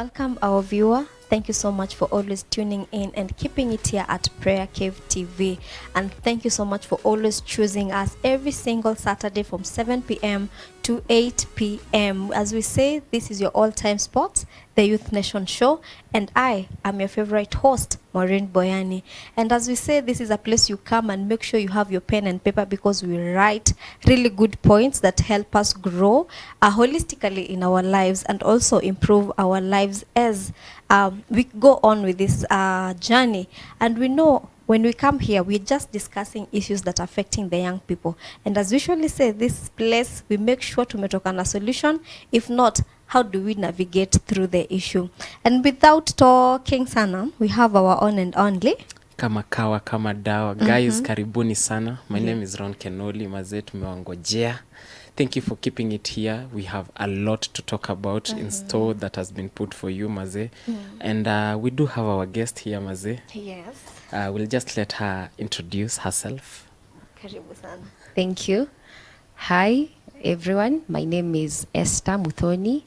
Welcome our viewer. Thank you so much for always tuning in and keeping it here at PrayerCaveTV. And thank you so much for always choosing us every single Saturday from 7 p.m. to 8 p.m. As we say, this is your all-time spot, the Youth Nation Show. And I am your favorite host, Maureen Boyani. And as we say, this is a place you come and make sure you have your pen and paper, because we write really good points that help us grow holistically in our lives and also improve our lives as we go on with this journey. And we know when we come here, we're just discussing issues that are affecting the young people. And as we usually say, this place, we make sure to make a solution. If not, how do we navigate through the issue? And without talking sana, we have our own and only kama kawa kama dawa. Guys, karibuni sana. My name is Ron Kenoli. Mazee tumewangojea. Thank you for keeping it here. We have a lot to talk about in store that has been put for you, Mazee. And we do have our guest here, Mazee. Yes. We'll just let her introduce herself. Karibu sana. Thank you. Hi, everyone. My name is Esther Muthoni.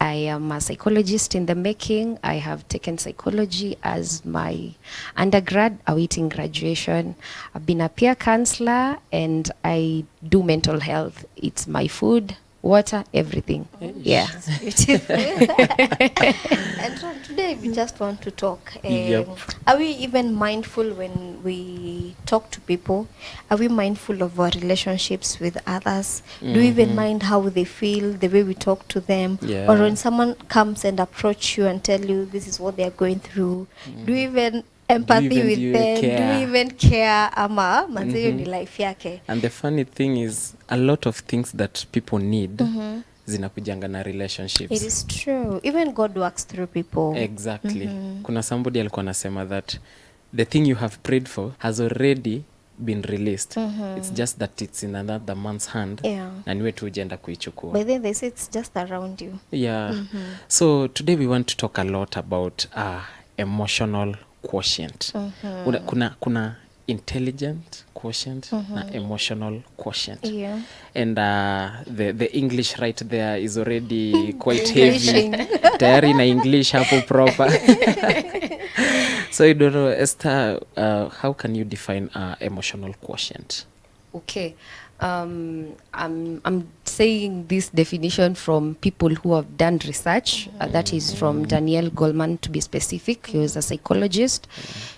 I am a psychologist in the making. I have taken psychology as my undergrad, awaiting graduation. I've been a peer counselor and I do mental health. It's my food, water, everything. Yeah. Beautiful. And so today we just want to talk. Are we even mindful when we talk to people? Are we mindful of our relationships with others? Do we even mind how they feel, the way we talk to them? Yeah. Or when someone comes and approach you and tell you this is what they are going through, do we even empathy with them? Care? Do we even care? Ama manze ni life yake. And the funny thing is, a lot of things that people need zinakujanga na relationships. It is true. Even God works through people. Exactly. Kuna somebody alikuwa anasema that the thing you have prayed for has already been released. It's just that it's in another man's hand. Yeah. Na niwe tu ujenda kuichukua. But then they say it's just around you. Yeah. So today we want to talk a lot about emotional quotient. Kuna intelligent quotient na emotional quotient. Yeah. And the English right there is already quite heavy. Tayari na English hapo proper. So I don't know, Esther, how can you define emotional quotient? Okay. I'm saying this definition from people who have done research. That is from Daniel Goleman, to be specific. He was a psychologist.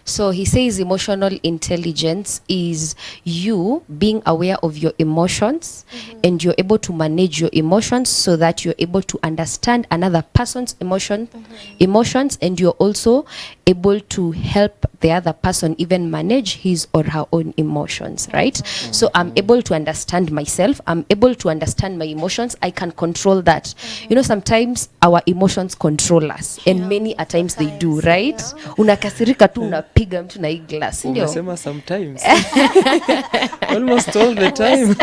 So he says emotional intelligence is you being aware of your emotions and you're able to manage your emotions so that you're able to understand another person's emotions, and you're also able to help the other person even manage his or her own emotions, right? So I'm able to understand myself. I'm able to understand my emotions. I can control that. You know, sometimes our emotions control us, and many a times they do, right? Unakasirika tu unapiga mtu na hii glass, ndio. Unasema sometimes. Almost all the time.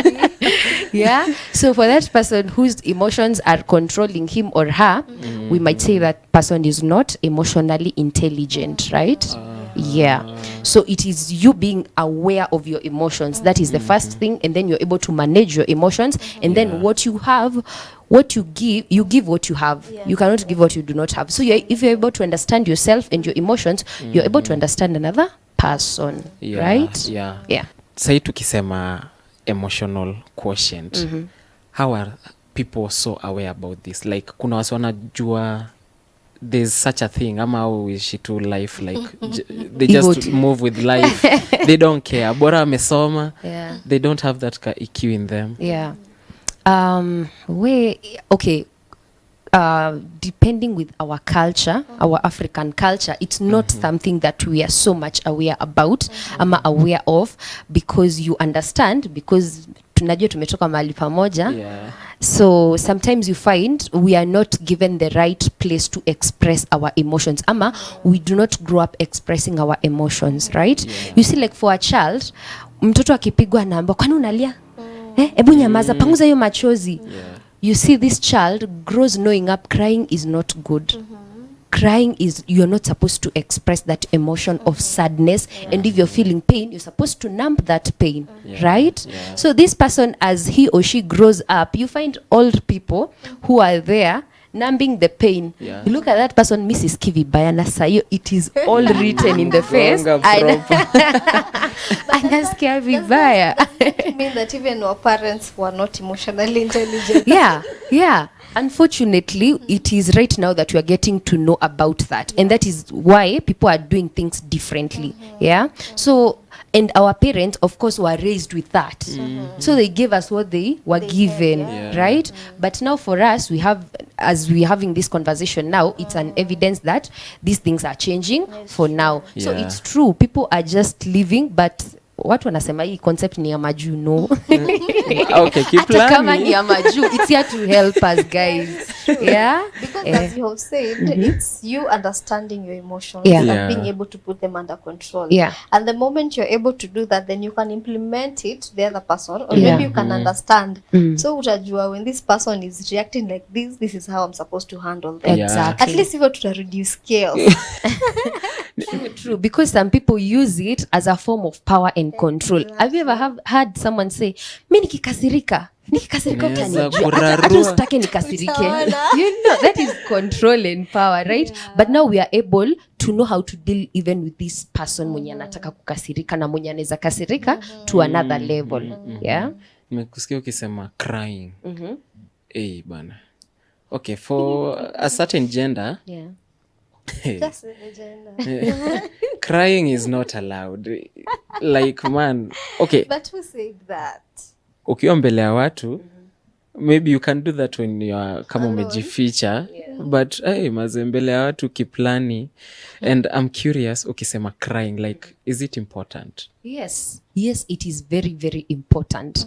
Yeah. So for that person whose emotions are controlling him or her, we might say that person is not emotionally intelligent, right? Yeah. So it is you being aware of your emotions. That is the first thing. And then you're able to manage your emotions. And then what you have, what you give what you have. You cannot give what you do not have. So if you're able to understand yourself and your emotions, you're able to understand another person, right? Yeah. Yeah. Sai tukisema emotional quotient, how are people so aware about this? Like, kuna wasi wanajua there's such a thing, ama how is she to life, like they just move with life. They don't care, bora amesoma. They don't have that EQ in them. Depending with our culture, our African culture, it's not something that we are so much aware about, aware of, because you understand, because tunajua tumetoka mahali pamoja. So sometimes you find we are not given the right place to express our emotions, we do not grow up expressing our emotions, right? You see, like for a child, mtoto akipigwa anaambiwa kwani unalia? Hebu nyamaza, panguza hiyo machozi. You see, this child grows knowing up crying is not good. Crying is, you're not supposed to express that emotion of sadness. And if you're feeling pain, you're supposed to numb that pain, right? So this person, as he or she grows up, you find old people who are there numbing the pain. Yeah. You look at that person, Mrs. Kivibaya na sayo, it is all written in the face. Anasikia vibaya. I mean that even our parents were not emotionally intelligent. Yeah. Unfortunately, it is right now that we are getting to know about that. And that is why people are doing things differently. Yeah. So, and our parents, of course, were raised with that. So they gave us what they were given, right? But now for us, we have, as we're having this conversation now, it's an evidence that these things are changing for now. So it's true. People are just living, but watu wanasema hii concept ni ya majuu, no. Okay, keep Hata kama ni ya majuu, it's here to help us, guys. Yeah? Because as you have said, it's you understanding your emotions and being able to put them under control. Yeah. And the moment you're able to do that, then you can implement it to the other person, or maybe you can understand. So utajua when this person is reacting like this is how I'm supposed to handle them. Exactly. At least if to reduce scales. True, because some people use it as a form of power and control. Have you ever had someone say, mi nikikasirika utanijua, hata usitake nikasirike. You know, that is control and power, right? But now we are able to know how to deal even with this person mwenye anataka kukasirika na mwenye anaweza kasirika to another level. Yeah. Nimekusikia ukisema crying. Bana. Okay, for a certain gender, Just the gender. crying is not allowed. Like, man, okay. But who said that? Ukiwa mbele ya watu, maybe you can do that when you are kama umejificha, but maze mbele ya watu kiplani. And I'm curious, ukisema crying, like, is it important? Yes, it is very, very important.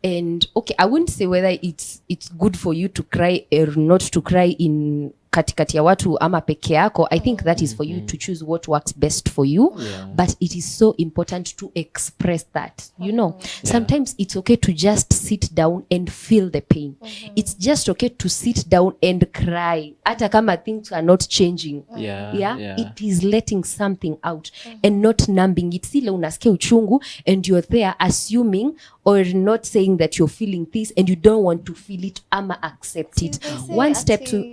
And okay, I wouldn't say whether it's good for you to cry or not to cry in katikati ya watu ama peke yako. I think that is for you to choose what works best for you. But it is so important to express that. You know, sometimes it's okay to just sit down and feel the pain. It's just okay to sit down and cry. Hata kama things are not changing. It is letting something out and not numbing it. Sile unasikia uchungu and you're there assuming or not saying that you're feeling this and you don't want to feel it ama accept it. One step to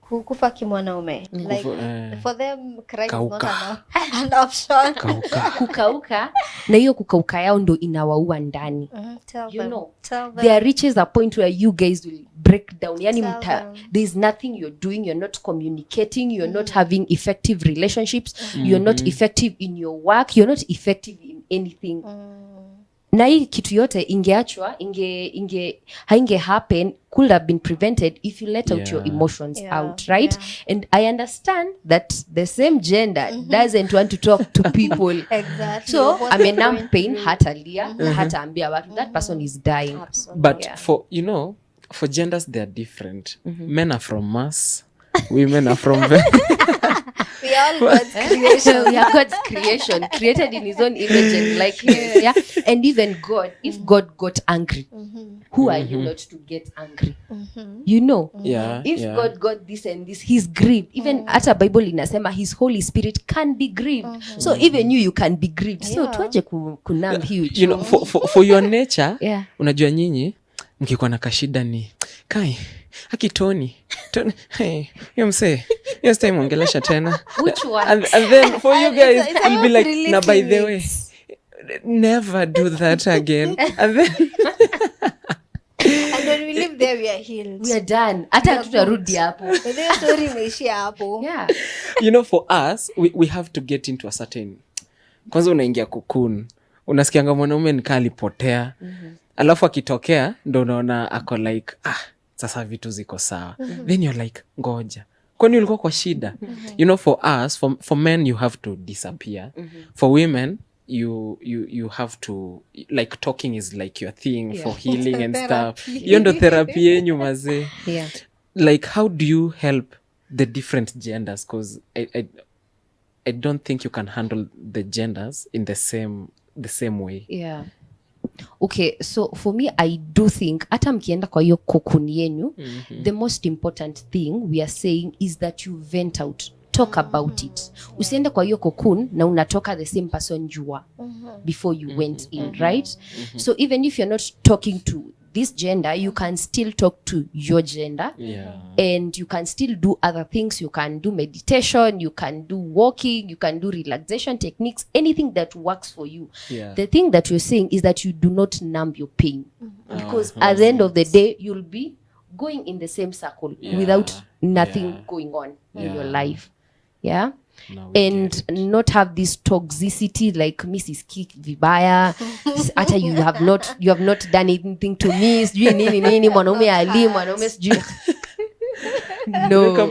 kufa kimwanaume, like for them crying is not an option. Kukauka na hiyo kukauka yao ndo inawaua ndani. You know, there reaches a point where you guys will break down. Yani there's nothing you're doing, you're not communicating, you're not having effective relationships, you're not effective in your work, you're not effective in anything. Na hii kitu yote ingeachwa, hainge happen, could have been prevented if you let out your emotions out, right? And I understand that the same gender doesn't want to talk to people. Exactly. So amenam pain, hata lia, hata ambia watu, that person is dying. But for, you know, for genders, they are different. Men are from Mars, women are from We are God's creation. We are God's creation, created in his own image and likeness. Yeah. And even God, if God got angry, who are you not to get angry? You know, if God got this and this, he's grieved. Even at a Bible inasema his Holy Spirit can be grieved. So even you can be grieved. So tuache kunam huge. You know, for your nature, unajua nyinyi mkikuwa na kashida ni kai haki Tony you msee yes time ongelesha tena. Which one? And then for you guys it'll be like na by the way never do that again. And then and when we live there we are healed, we are done. Hata tutarudi hapo. The story imeishia hapo. You know, for us we have to get into a certain, kwanza unaingia cocoon, unasikianga mwanaume nikaa alipotea, alafu akitokea ndo unaona ako like sasa vitu ziko sawa. Then you're like ngoja, kwani ulikuwa kwa shida? You know, for us, for men you have to disappear. For women you have to, like, talking is like your thing for healing and stuff. Hiyo ndo therapy yenyu mazee. Like, how do you help the different genders? Because I don't think you can handle the genders in the same way. Okay, so for me, I do think hata mkienda kwa hiyo cocoon yenu, the most important thing we are saying is that you vent out, talk about it. Usiende kwa hiyo cocoon na unatoka the same person you were before you went in, right? So even if you're not talking to this gender, you can still talk to your gender. And you can still do other things. You can do meditation, you can do walking, you can do relaxation techniques, anything that works for you. The thing that you're saying is that you do not numb your pain, because at the end of the day, you'll be going in the same circle without nothing going on in your life. And not have this toxicity like Mrs. Kick Vibaya. After you have not done anything to me. No.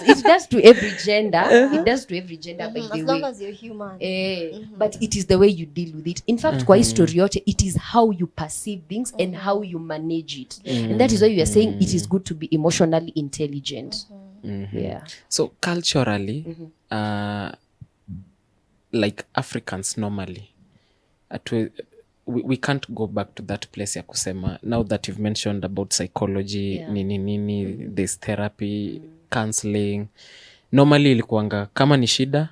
It does to every gender. It does to every gender, by the way. As long as you're human. But it is the way you deal with it. In fact, kwa history yote, it is how you perceive things and how you manage it. And that is why we are saying it is good to be emotionally intelligent. So culturally, like Africans normally, we can't go back to that place ya kusema. Now that you've mentioned about psychology, nini, there's therapy, counseling. Normally ilikuanga kama ni shida,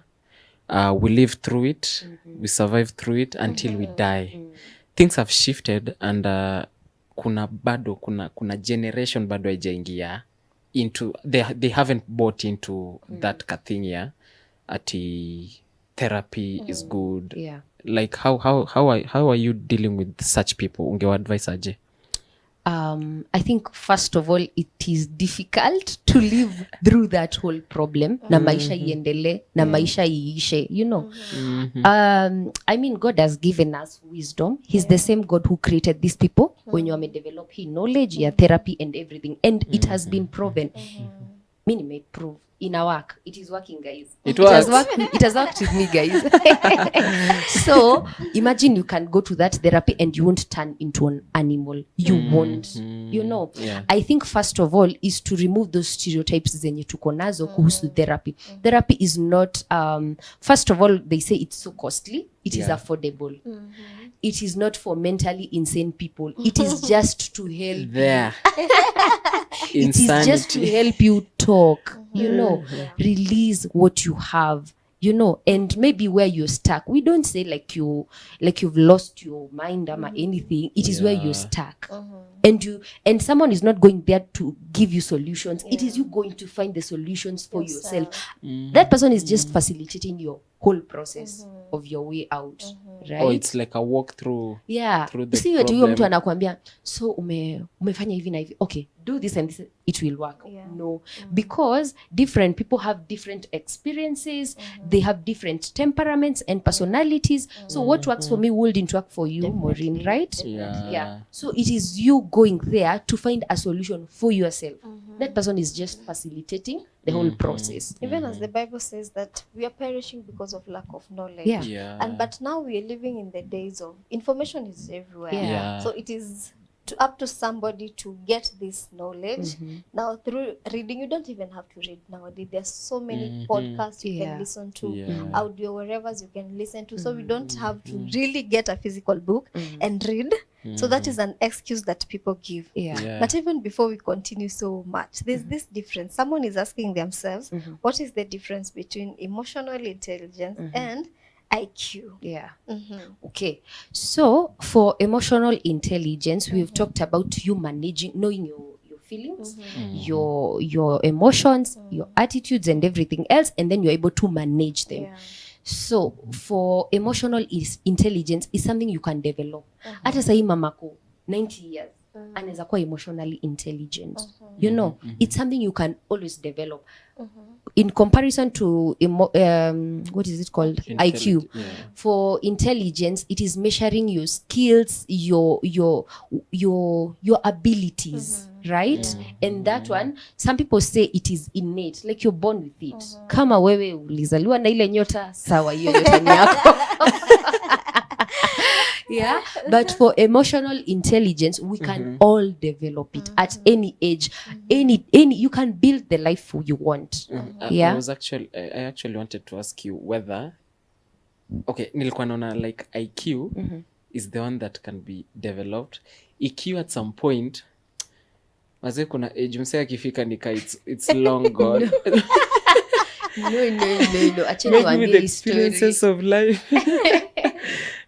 we live through it, we survive through it until we die. Things have shifted, and kuna generation bado haijaingia into, they haven't bought into that thing ati therapy is good. Like how are you dealing with such people? Ungewa advice aje? I think first of all, it is difficult to live through that whole problem. Na maisha iendele, na maisha iishe, you know. I mean, God has given us wisdom. He's the same God who created these people. When you may develop his knowledge, therapy and everything. And it has been proven. Many may prove in our work. It is working, guys. It has worked with me, guys. So imagine you can go to that therapy and you won't turn into an animal. You won't. You know. I think first of all is to remove those stereotypes zenye tuko nazo kuhusu therapy. Therapy is not first of all, they say it's so costly. It is affordable. It is not for mentally insane people. It is just to help you. It is just to help you talk, you know, release what you have, you know, and maybe where you're stuck. We don't say like you've lost your mind or anything. It is where you're stuck. And someone is not going there to give you solutions. It is you going to find the solutions for yourself. That person is just facilitating your whole process of your way out. Right? Oh, it's like a walk through. Through the problem. See, mtu anakuambia, so umefanya hivi na hivi. Okay, do this and this, it will work. No, because different people have different experiences. They have different temperaments and personalities. So what works for me wouldn't work for you, Maureen, right? So it is you going there to find a solution for yourself. That person is just facilitating the whole process. Even as the Bible says that we are perishing because of lack of knowledge. But now we are living in the days of information is everywhere. So it is up to somebody to get this knowledge. Now through reading, you don't even have to read nowadays. There's so many podcasts you can listen to, audio wherever you can listen to. So we don't have to really get a physical book and read. So that is an excuse that people give. But even before we continue so much, there's this difference. Someone is asking themselves, what is the difference between emotional intelligence and IQ? Okay, so for emotional intelligence, we've talked about you knowing your feelings, your emotions, your attitudes and everything else, and then you're able to manage them. So for emotional intelligence is something you can develop. Hata sahi mamako 90 years anaweza kuwa emotionally intelligent. You know, it's something you can always develop. In comparison to what is it called? IQ. For intelligence, it is measuring your skills, your abilities, right? And that one, some people say it is innate, like you're born with it. Kama wewe ulizaliwa na ile nyota, sawa, hiyo nyota ni yako. But for emotional intelligence, we can all develop it at any age. Any you can build the life you want. I actually wanted to ask you whether, okay, nilikuwa naona like IQ is the one that can be developed. EQ at some point, maze kuna age msea kifika nika it's long gone. No. Actually, with the experiences of life.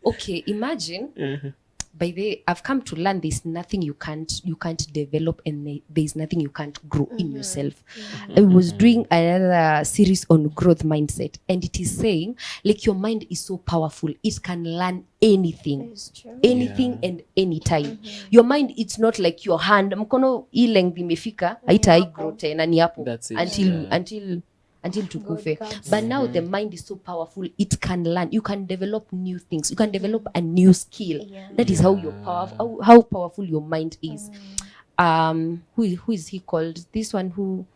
Okay, imagine by the way, I've come to learn there's nothing you can't develop, and there's nothing you can't grow in yourself. I was doing another series on growth mindset, and it is saying like your mind is so powerful, it can learn anything, and anytime. Your mind, it's not like your hand, mkono hii length imefika haita grow tena, ni hapo until tukufe. But now the mind is so powerful, it can learn. You can develop new things, you can develop a new skill. That is how your how powerful your mind is. Who is he called, this one who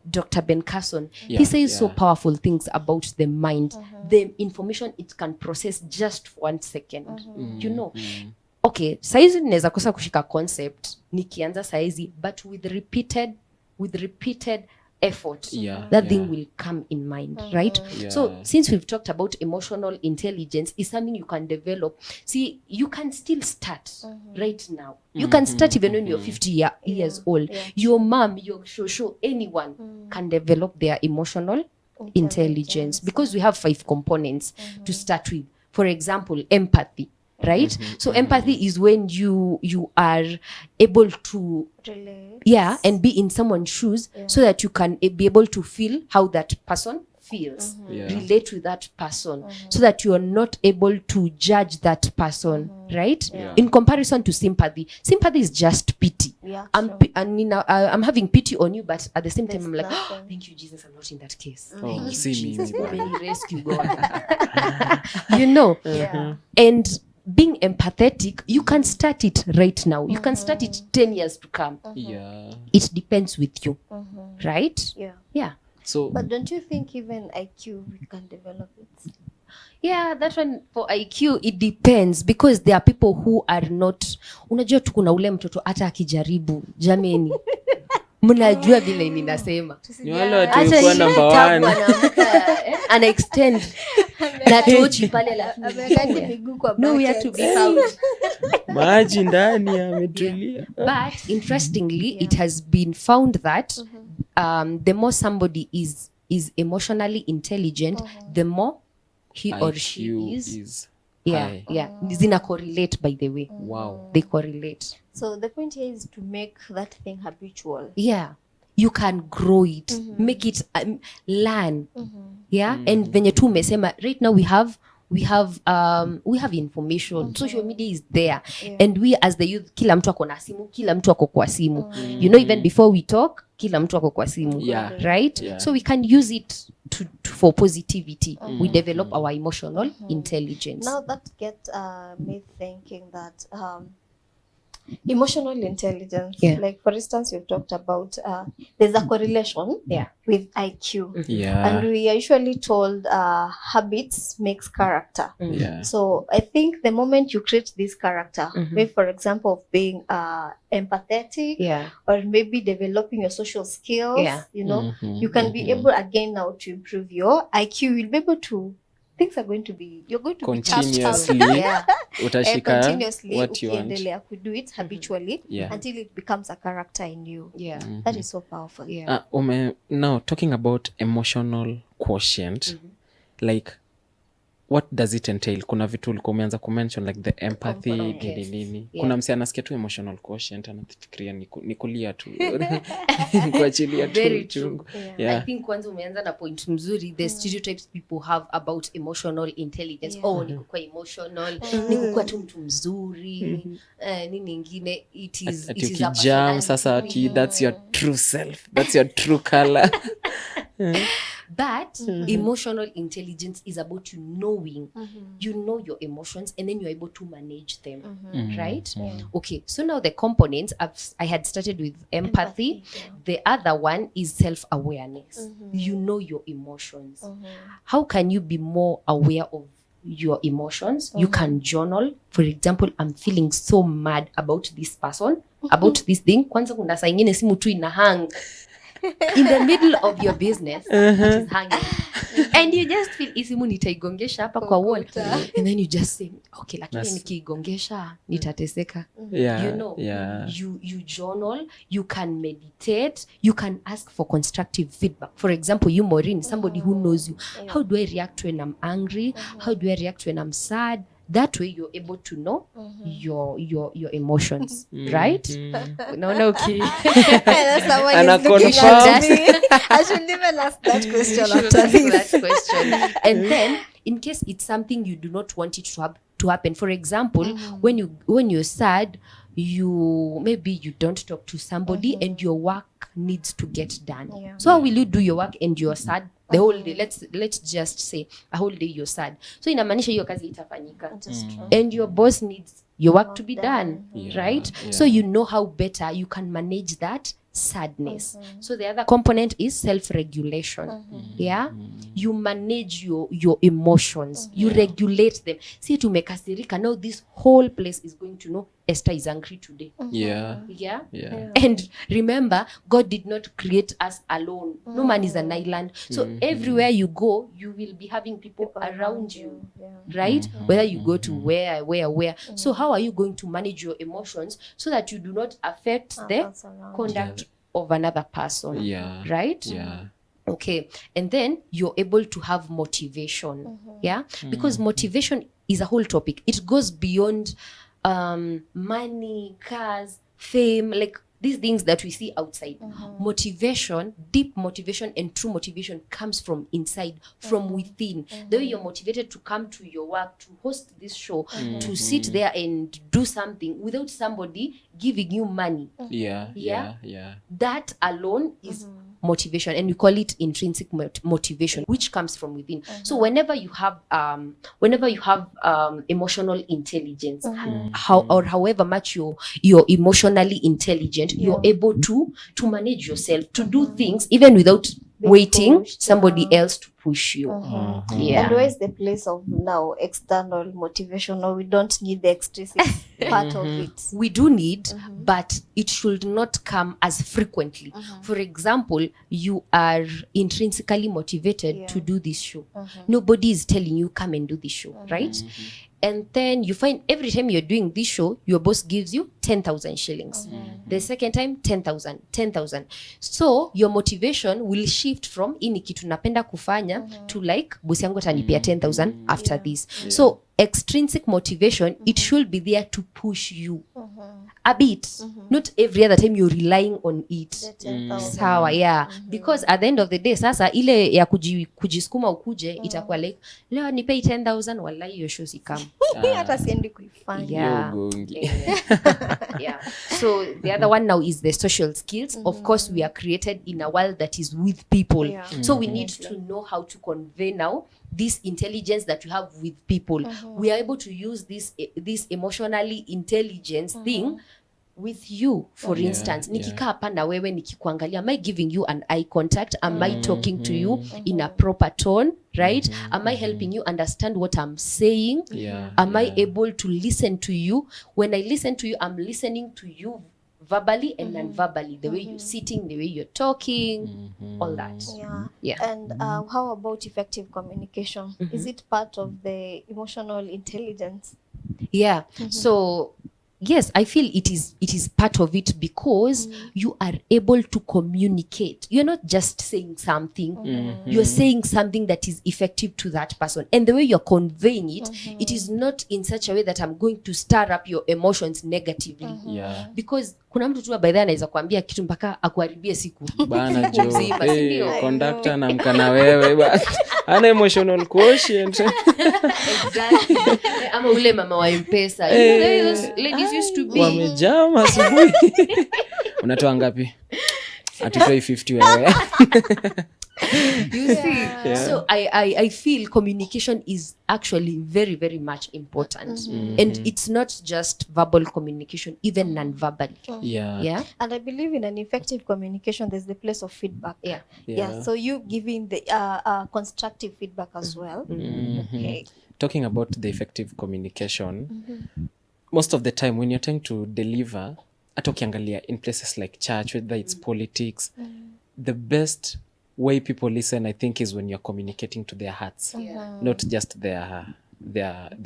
Dr. Ben Carson, he says so powerful things about the mind, the information it can process just for 1 second. You know, okay, saizi naweza kosa kushika concept nikianza saizi, but with repeated effort, that thing will come in mind, right? So since we've talked about emotional intelligence, is something you can develop. See, you can still start right now. You can start even when you're 50 years old. Your mom, your shosho, anyone can develop their emotional intelligence, because we have 5 components to start with. For example, empathy. Right? So empathy is when you are able to relate, and be in someone's shoes, so that you can be able to feel how that person feels, relate with that person, so that you are not able to judge that person, right? In comparison to sympathy is just pity. I'm having pity on you, but at the same time I'm like, oh, thank you Jesus, I'm not in that case. Thank you Jesus, rescue God. You know, and being empathetic, you can start it right now. You can start it 10 years to come. It depends with you, right? So, but don't you think even IQ we can develop it? Yeah, that one for IQ, it depends, because there are people who are not. Unajua tu kuna ule mtoto hata akijaribu, jameni. Mnajua vile ninasema. Ni wale watu walikuwa number 1. Ana extend na tochi pale la miguu kwa no, we have to be found. Maji ndani ametulia. But interestingly, it has been found that the more somebody is emotionally intelligent, the more he or she is zina correlate, by the way. Wow. They correlate. So the point here is to make that thing habitual. You can grow it, make it learn. And venye tu umesema, right now we have information. Social media is there, and we as the youth, kila mtu ako na simu, kila mtu ako kwa simu. You know, even before we talk, kila mtu ako kwa simu, right? So we can use it for positivity. We develop our emotional intelligence. Now that gets me thinking that emotional intelligence, like for instance, you've talked about there's a correlation with IQ, and we are usually told habits makes character. So I think the moment you create this character, maybe for example of being empathetic, or maybe developing your social skills, you know, you can be able again now to improve your IQ. You'll be able to, things are going to be, you're going to continuously utashika continuously what you ukiendelea to do it habitually until it becomes a character in you. That is so powerful. Now talking about emotional quotient, like what does it entail? Kuna vitu ulikuwa umeanza kumention like the empathy, nini. Kuna mse anasikia tu emotional quotient anafikiria ni kulia tu. Kuachilia tu. I think kwanza umeanza na point mzuri, the stereotypes people have about emotional intelligence. Nikuwa emotional, nikuwa tu mtu mzuri, nini ingine, it is a jam sasa that's your true self. That's your true color. But emotional intelligence is about you knowing, you know your emotions, and then you're able to manage them, right? Okay, so now the components, I had started with empathy. The other one is self-awareness. You know your emotions. How can you be more aware of your emotions? You can journal. For example, I'm feeling so mad about this person, about this thing. Kwanza kuna saa ingine simu tu ina hang in the middle of your business, it is hanging, and you just feel isimu nitaigongesha hapa kwa wall, and then you just say okay, lakini nikigongesha nitateseka. You know, you journal, you can meditate, you can ask for constructive feedback. For example, you Maureen, somebody who knows you, how do I react when I'm angry? How do I react when I'm sad? That way you're able to know your emotions, right? No, okay. Someone And is I looking at confirm. me. I should even ask that question Should after ask this. that question. And then in case it's something you do not want it to happen, for example, when you're sad, maybe you don't talk to somebody and your work needs to get done. Yeah. So how will you do your work and you're sad the whole day? Let's just say a whole day you're sad, so inamaanisha hiyo kazi itafanyika, Just true. and your boss needs your work to be done, Yeah, right? yeah. So you know how better you can manage that sadness. So the other component is self-regulation. Yeah, you manage your emotions, you regulate them. See, tumekasirika, now this whole place is going to know Esther is angry today. Yeah. Yeah. Yeah. And remember, God did not create us alone. No man is an island. So everywhere you go, you will be having people around you. Yeah. Right? Whether you go to where. So how are you going to manage your emotions so that you do not affect the That's around. conduct of another person? Yeah. Right? Yeah. Okay. And then you're able to have motivation. Yeah? Because motivation is a whole topic. It goes beyond money, cars, fame, like these things that we see outside. Motivation, deep motivation and true motivation comes from inside, from within. The way you're motivated to come to your work, to host this show, to sit there and do something without somebody giving you money. Yeah. Yeah. Yeah. That alone is motivation, and we call it intrinsic motivation, which comes from within. So whenever you have emotional intelligence, however much you're emotionally intelligent, you're able to manage yourself, to do things even without waiting pushed, somebody else to push you. Yeah. And where is the place of now external motivation, or we don't need the extrinsic part of it? We do need, but it should not come as frequently. For example, you are intrinsically motivated to do this show. Nobody is telling you come and do this show, right? And then you find every time you're doing this show, your boss gives you 10,000 shillings. The second time, 10,000. So your motivation will shift from ini kitu napenda kufanya to like, bosi yangu atanipea 10,000 after this. So extrinsic motivation, it should be there to push you a bit. Not every other time you're relying on it. Sawa, yeah. Because at the end of the day, sasa ile ya kujiskuma ukuje, itakuwa like, leo nipei 10,000, wallahi hiyo show sikam. Hata siendi kuifanya. Yeah. Yeah. So the other one now is the social skills. Of course, we are created in a world that is with people. Yeah. So we need to know how to convey now this intelligence that you have with people. We are able to use this emotionally intelligence thing with you. For instance, nikikaa hapa na wewe nikikuangalia, am I giving you an eye contact? Am I talking to you in a proper tone, right? Am I helping you understand what I'm saying? Am I able to listen to you? When I listen to you, I'm listening to you verbally and non-verbally, the way you're sitting, the way you're talking, all that. Yeah. And how about effective communication? Is it part of the emotional intelligence? Yeah. So yes, I feel it is part of it, because you are able to communicate. You're not just saying something, you're saying something that is effective to that person. And the way you're conveying it, it is not in such a way that I'm going to stir up your emotions negatively. Because kuna mtu tu by then anaweza kuambia kitu mpaka akuharibie siku. Bana jo. Mzima, si ndio? Conductor na mkana wewe ba. Ana emotional quotient. Exactly. Ama ule mama wa M-Pesa. You know, those ladies used to be. Wamejama asubuhi. Unatoa ngapi? Atutoi 50 wewe. You see, so I feel communication is actually very, very much important, and it's not just verbal communication, even non-verbal. Yeah. And I believe in an effective communication, there's the place of feedback. Yeah. So you giving the constructive feedback as well. Okay. Talking about the effective communication, most of the time when you're trying to deliver, hata ukiangalia in places like church, whether it's politics, the best way people listen, I think, is when you're communicating to their hearts, not just their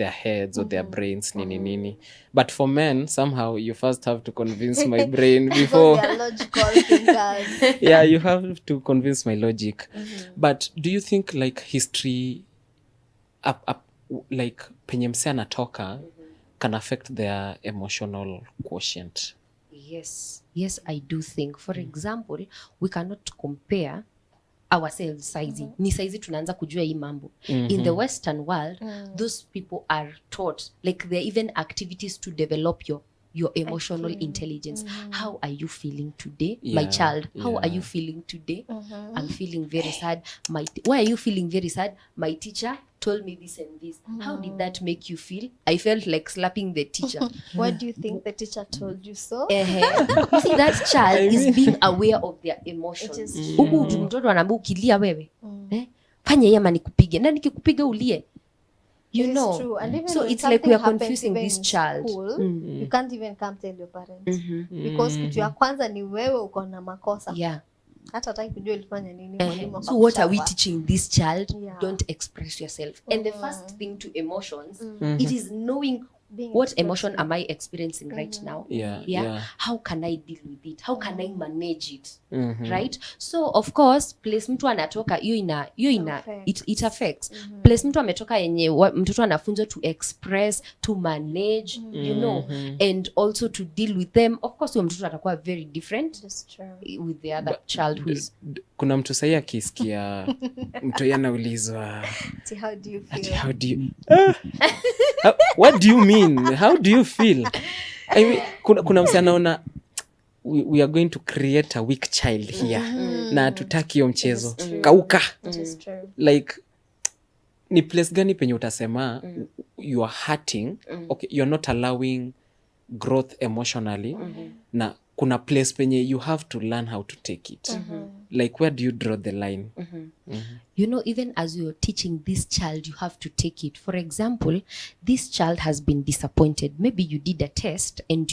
heads or their brains, nini. But for men, somehow you first have to convince my brain before. They are logical thinkers. Yeah, you have to convince my logic. But do you think like history, like penye mse anatoka can affect their emotional quotient? Yes, I do think. For example, we cannot compare ourselves saizi. Ni saizi tunaanza kujua hii mambo. In the Western world, those people are taught, like there are even activities to develop your emotional intelligence. How are you feeling today, my child? How are you feeling today? I'm feeling very sad. Why are you feeling very sad? My teacher told me this and this. How did that make you feel? I felt like slapping the teacher. What do you think the teacher told you so? You see, that child is being aware of their emotions. Huku mtoto anaambia ukilia wewe, fanya yeye ama nikupige. Na nikikupiga ulie. You know. True. And even so when it's like we are happens confusing even this in child. School, you can't even come tell your parents. Because kitu ya kwanza ni wewe uko na makosa. Yeah. Hata hataki kujua ulifanya nini mwalimu. So what are we teaching this child? Yeah. Don't express yourself. And the first thing to emotions, it is knowing what emotion am I experiencing right now? Yeah. How can I deal with it? How can I manage it? Right? So of course, place mtu anatoka hiyo ina it affects. Place mtu ametoka yenye mtoto anafunzwa to express, to manage, you know, and also to deal with them. Of course, huyo mtoto atakuwa very different with the other child who is. Kuna mtu sahi akisikia mtu yanaulizwa How do you feel? What do you mean? How do you feel? I mean, kuna mse anaona we are going to create a weak child here. Na tutaki hiyo mchezo. Kauka. Like ni place gani penye utasema you are hurting, okay, you're not allowing growth emotionally. Na kuna place penye you have to learn how to take it. Like where do you draw the line? You know, even as you're teaching this child, you have to take it. For example, this child has been disappointed. Maybe you did a test and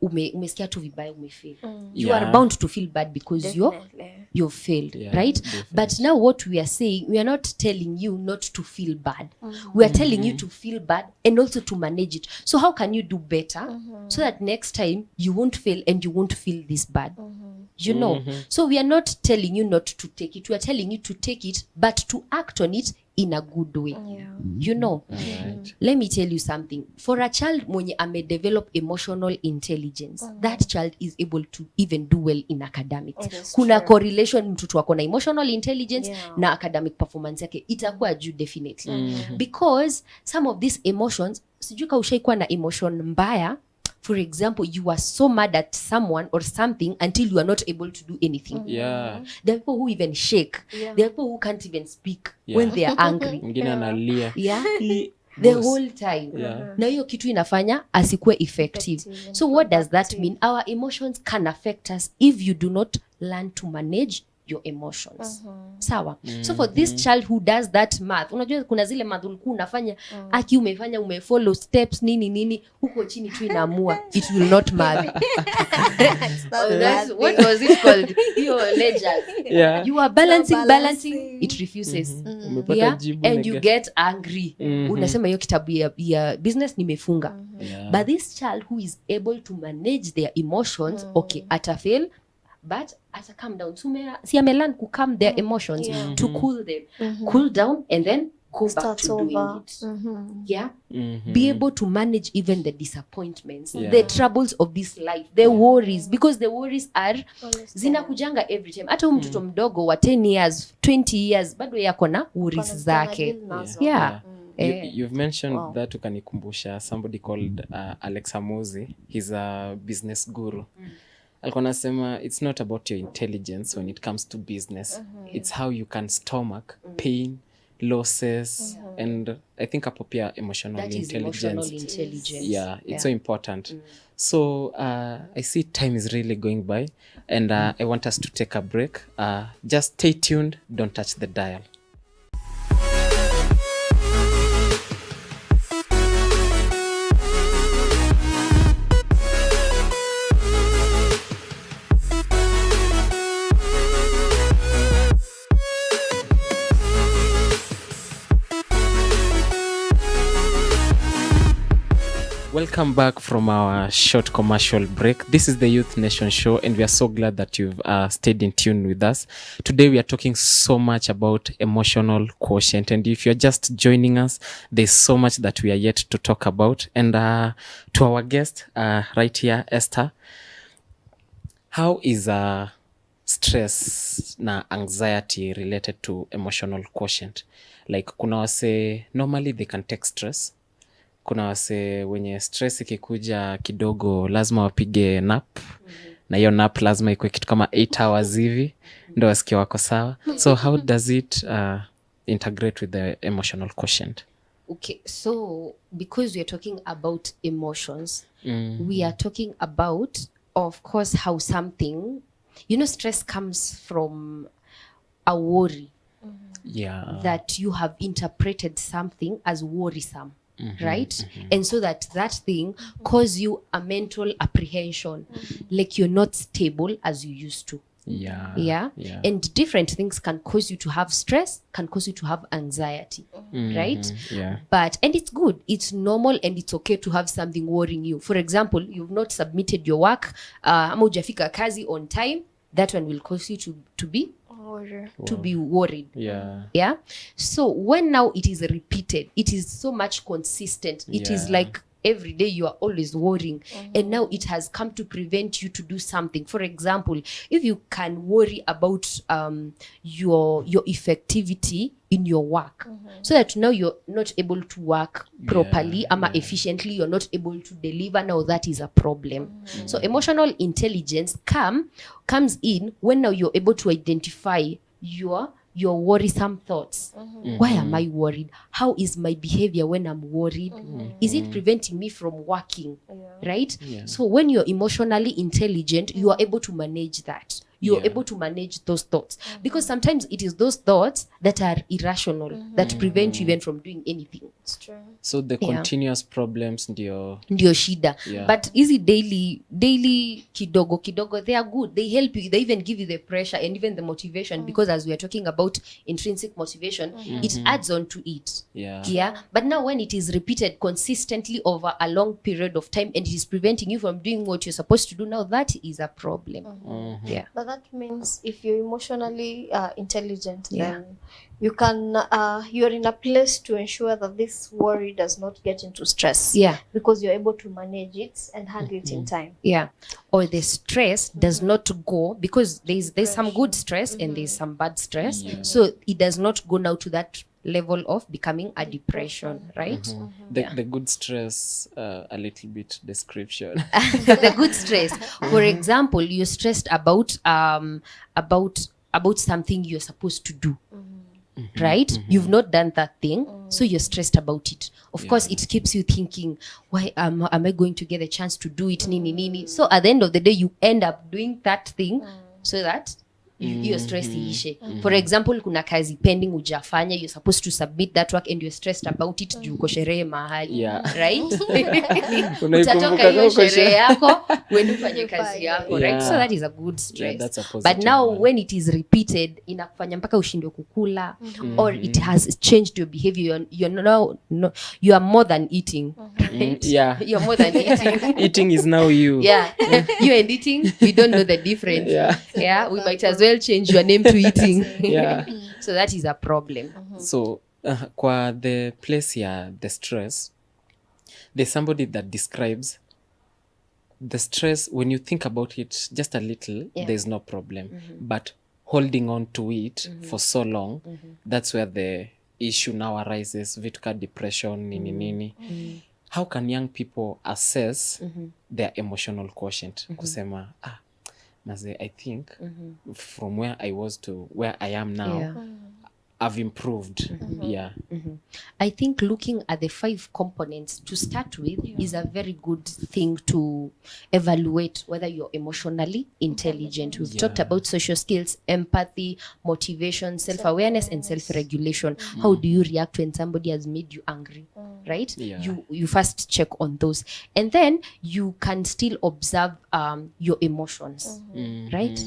umesikia tu vibaya, umefail. You are bound to feel bad because you failed, right? Definitely. But now what we are saying, we are not telling you not to feel bad. We are telling you to feel bad and also to manage it. So how can you do better so that next time you won't fail and you won't feel this bad? You know? So we are not telling you not to take it. We are telling you to take it, but to act on it in a good way. You know? Right. Let me tell you something. For a child mwenye develop emotional intelligence, that child is able to even do well in academics. Kuna correlation mtoto wako na emotional intelligence na academic performance yake itakuwa juu definitely. Because some of these emotions, sijui ka ushaikuwa na emotion mbaya. For example, you are so mad at someone or something until you are not able to do anything. Yeah. There are people who even shake. There are people who can't even speak when they are angry. Mwingine analia. The whole time. Na hiyo kitu inafanya asikuwe effective. So what does that mean? Our emotions can affect us if you do not learn to manage your emotions. Sawa? So for this child who does that math, unajua kuna zile math ulikuwa unafanya aki umefollow steps nini huko chini tu inaamua it will not math. What was it called? Your ledger. You are balancing, it refuses. And you get angry. Unasema hiyo kitabu ya business nimefunga. But this child who is able to manage their emotions, okay, atafail, but as a calm down, si learn to calm their emotions, to cool them, cool down, and then go back to doing it. Be able to manage even the disappointments, the troubles of this life, the worries, because the worries are zinakujanga every time. Hata mtoto mdogo wa 10 years, 20 years, bado yako na worries zake. You've mentioned that ukanikumbusha somebody called Alex Amosi. He's a business guru. Alikuwa nasema it's not about your intelligence when it comes to business. It's how you can stomach pain, losses, and I think hapo pia emotional intelligence. Yeah, it's so important. So I see time is really going by, and I want us to take a break. Just stay tuned, don't touch the dial. Welcome Welcome back from our short commercial break. This is the Youth Nation show, and we are so glad that you've stayed in tune with us. Today we are talking so much about emotional quotient, and if you're just joining us, there's so much that we are yet to talk about. And to our guest right here, Esther, how is stress na anxiety related to emotional quotient? Like kuna wase normally they can take stress, kuna wase wenye stress ikikuja kidogo lazima wapige nap, na hiyo nap lazima ikuwe kitu kama 8 hours hivi ndo wasikie wako sawa. So how does it integrate with the emotional quotient? Okay, so because we are talking about emotions, we are talking about, of course, how something, stress comes from a worry that you have interpreted something as worrisome. Right? And so that thing cause you a mental apprehension, like you're not stable as you used to. Yeah. And different things can cause you to have stress, can cause you to have anxiety, right? And it's good, it's normal, and it's okay to have something worrying you. For example, you've not submitted your work, ama hujafika kazi on time, that one will cause you to be worried. Yeah. So when now it is repeated, it is so much consistent. It is like every day you are always worrying, and now it has come to prevent you to do something. For example, if you can worry about your effectivity in your work, so that now you're not able to work properly, efficiently, you're not able to deliver, now that is a problem. So emotional intelligence comes in when now you're able to identify your worrisome thoughts. Why am I worried? How is my behavior when I'm worried? Is it preventing me from working? Right? So when you're emotionally intelligent, you are able to manage that. You're able to manage those thoughts, because sometimes it is those thoughts that are irrational that prevent you even from doing anything. It's true. So the continuous problems ndio shida. But easy daily kidogo, they are good. They help you. They even give you the pressure and even the motivation, because as we are talking about intrinsic motivation, it adds on to it. But now when it is repeated consistently over a long period of time, and it is preventing you from doing what you're supposed to do, now that is a problem. But that means if you're emotionally intelligent, then you can you're in a place to ensure that this worry does not get into stress, because you're able to manage it and handle it in time, or the stress does not go, because there's some good stress and there's some bad stress, so it does not go now to that level of becoming a depression, right? The good stress, a little bit description. The good stress, for example, you're stressed about something you're supposed to do, right? You've not done that thing, so you're stressed about it. Of course, it keeps you thinking, why am I going to get a chance to do it? Nini. So at the end of the day, you end up doing that thing so that your stress iishe. For example, kuna kazi pending hujafanya, you're supposed to submit that work and you're stressed about it juu uko sherehe mahali, right? Utatoka hiyo sherehe yako when ufanye kazi yako, right? So that is a good stress. That's a positive but now one. when it is repeated, inakufanya mpaka ushindwe kukula, or it has changed your behavior. You are more than eating, right? You're more than eating. Eating is now you. You and eating, we don't know the difference. We might as well change your name to eating. So that is a problem. So kwa the place here, the stress, there's somebody that describes the stress. When you think about it just a little, there's no problem, but holding on to it for so long, that's where the issue now arises. Vitka depression, nini. How can young people assess their emotional quotient? Kusema Maze, I think from where I was to where I am now, I've improved. I think looking at the 5 components to start with is a very good thing to evaluate whether you're emotionally intelligent. We've talked about social skills, empathy, motivation, self-awareness, and self-regulation. How do you react when somebody has made you angry? Right? You first check on those, and then you can still observe your emotions, right?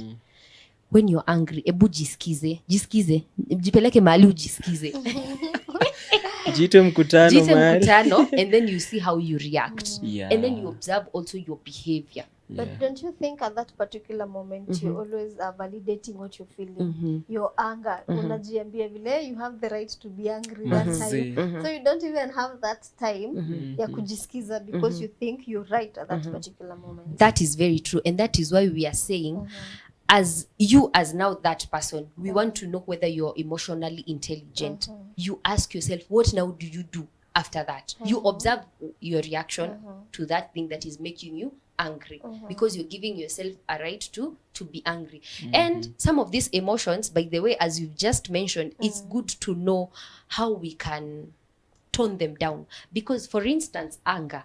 When you're angry, ebu jisikize, jipeleke mahali ujisikize. Jite mkutano mahali. And then you see how you react. Yeah. And then you observe also your behavior. But don't you think at that particular moment you always are validating what you're feeling? Your anger, unajiambia vile you have the right to be angry that time. So you don't even have that time ya kujisikiza because you think you're right at that particular moment. That is very true. And that is why we are saying, as you, as now that person, we want to know whether you're emotionally intelligent. You ask yourself, what now do you do after that? You observe your reaction to that thing that is making you angry, because you're giving yourself a right to be angry. And some of these emotions, by the way, as you've just mentioned, it's good to know how we can tone them down. Because for instance, anger,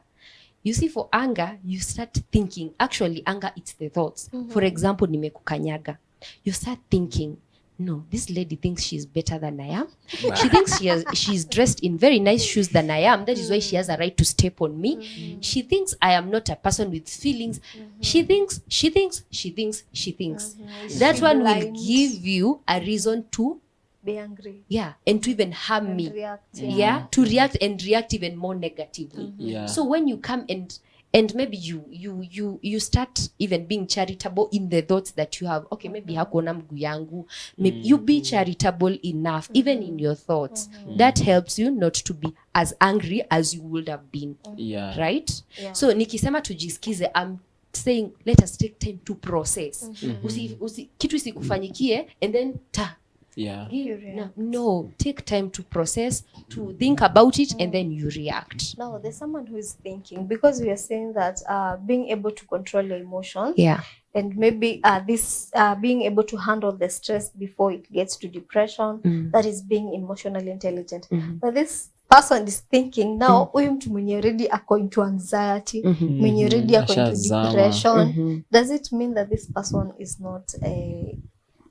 you see, for anger, you start thinking, actually anger, it's the thoughts. For example, nimekukanyaga, you start thinking, no, this lady thinks she's better than I am. She thinks she's dressed in very nice shoes than I am. That is why she has a right to step on me. She thinks I am not a person with feelings. She thinks. That one will give you a reason to be angry. Yeah, and to even harm me. React, to react and react even more negatively. So when you come and maybe you start even being charitable in the thoughts that you have. Okay, maybe hakuna mguu yangu. Maybe you be charitable enough even in your thoughts. That helps you not to be as angry as you would have been. Right? So nikisema tujisikize, I'm saying let us take time to process. Kitu isikufanyikie and then no, take time to process, to think about it, and then you react. Now, there's someone who is thinking, because we are saying that being able to control your emotions, and maybe this being able to handle the stress before it gets to depression, that is being emotionally intelligent. But this person is thinking now, huyu mtu mwenye already ako into anxiety, mwenye already ako into depression, does it mean that this person is not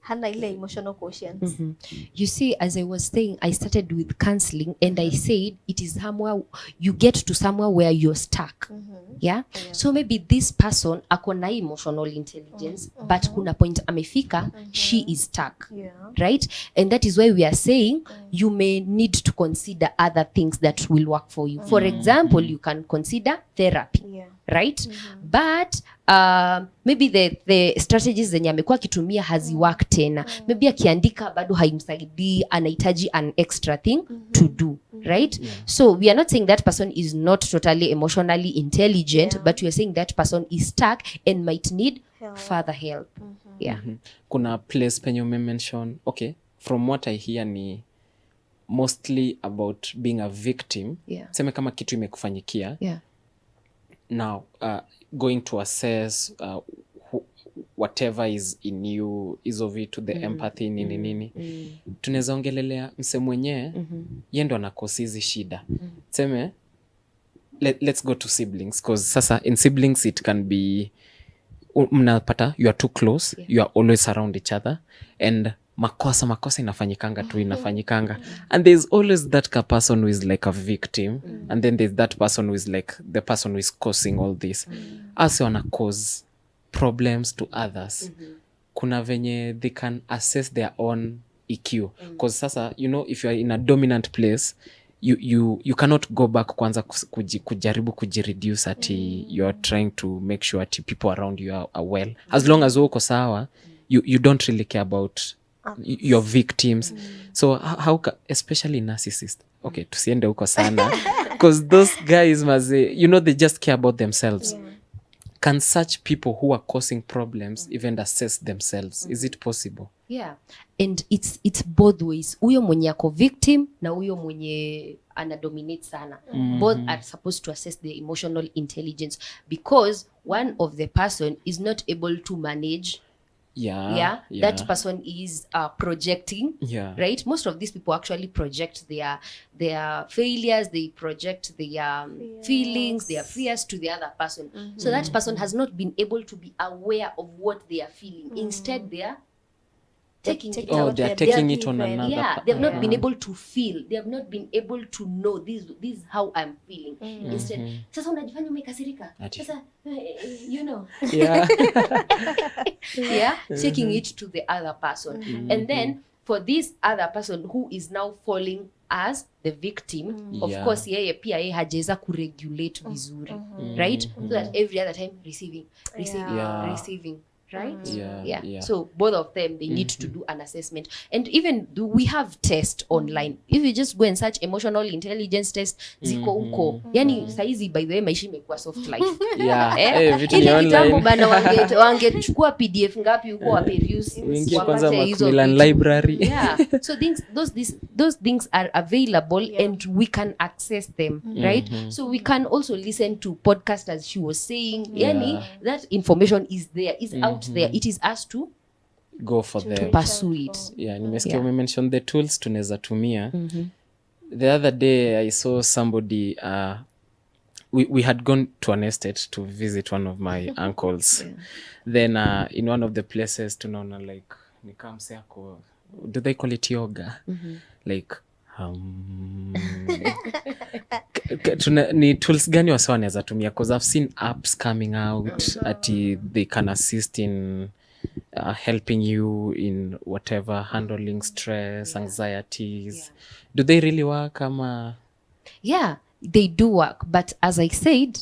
hana ile emotional quotient? You see, as I was saying, I started with counseling, and I said it is somewhere you get to somewhere where you're stuck. So maybe this person akona emotional intelligence, but kuna point amefika, she is stuck. Right? And that is why we are saying you may need to consider other things that will work for you. For example, you can consider therapy. Right? But maybe the strategies zenye amekuwa akitumia haziwork tena. Maybe akiandika bado haimsaidii, anahitaji an extra thing to do. Right? So we are not saying that person is not totally emotionally intelligent, but we are saying that person is stuck and might need further help. Kuna place penye mention, okay, from what I hear ni mostly about being a victim. Seme kama kitu imekufanyikia. Now, going to assess whatever is in you, hizo vitu, the empathy, nini. Tunaweza ongelelea mse mwenye, yendo anakosi hizi shida. Seme, let's go to siblings, because sasa in siblings it can be, mnapata, you are too close, you are always around each other, and makosa inafanyikanga. And there's always that person who is like a victim, and then there's that person who is like the person who is causing all this. As wana cause problems to others, kuna venye they can assess their own EQ, because sasa, you know, if you are in a dominant place, you cannot go back kwanza kujaribu kujireduce ati you are trying to make sure ati people around you are well. As long as uko sawa, you don't really care about your victims. So how especially narcissists, okay, tusiende huko sana, because those guys you know, they just care about themselves. Can such people who are causing problems even assess themselves? Is it possible? And it's both ways. Uyo mwenye ako victim na uyo mwenye anadominate sana. Both are supposed to assess their emotional intelligence, because one of the person is not able to manage. That person is projecting. Right? Most of these people actually project their failures, they project their feelings, their fears to the other person. So that person has not been able to be aware of what they are feeling. Instead, they are taking it out. They're taking it on another. They have not been able to feel. They have not been able to know this is how I'm feeling. Instead, sasa unajifanya umekasirika. Sasa you know. Taking it to the other person. And then for this other person who is now falling as the victim. Of Yeah. course yeye pia yeye hajaweza kuregulate vizuri, right? So that every other time receiving Yeah. receiving, right? Yeah. So both of them, they need to do an assessment. And even we have tests online. If you just go and search emotional intelligence test, ziko huko. Yani saizi by the way maisha imekuwa soft life. Yeah. Vitu ni Ile online. kitambo bana wangechukua PDF ngapi huko wa peruse. Uingie kwanza Macmillan library. Yeah. So those things are available and we can access them, right? So we can also listen to podcasts, as she was saying. Yani that information is there, is out there. It is us to Go for them. pursue it. Yeah, nimesikia umemention the tools tunaweza tumia. The other day I saw somebody we had gone to an estate to visit one of my uncles. Then in one of the places tunaona like nikamse yako, do they call it yoga? Like ni tools gani wasa wanaweza tumia? Because I've seen apps coming out ati they can assist in helping you in whatever, handling stress, anxieties. Do they really work? Yeah, they do work, but as I said,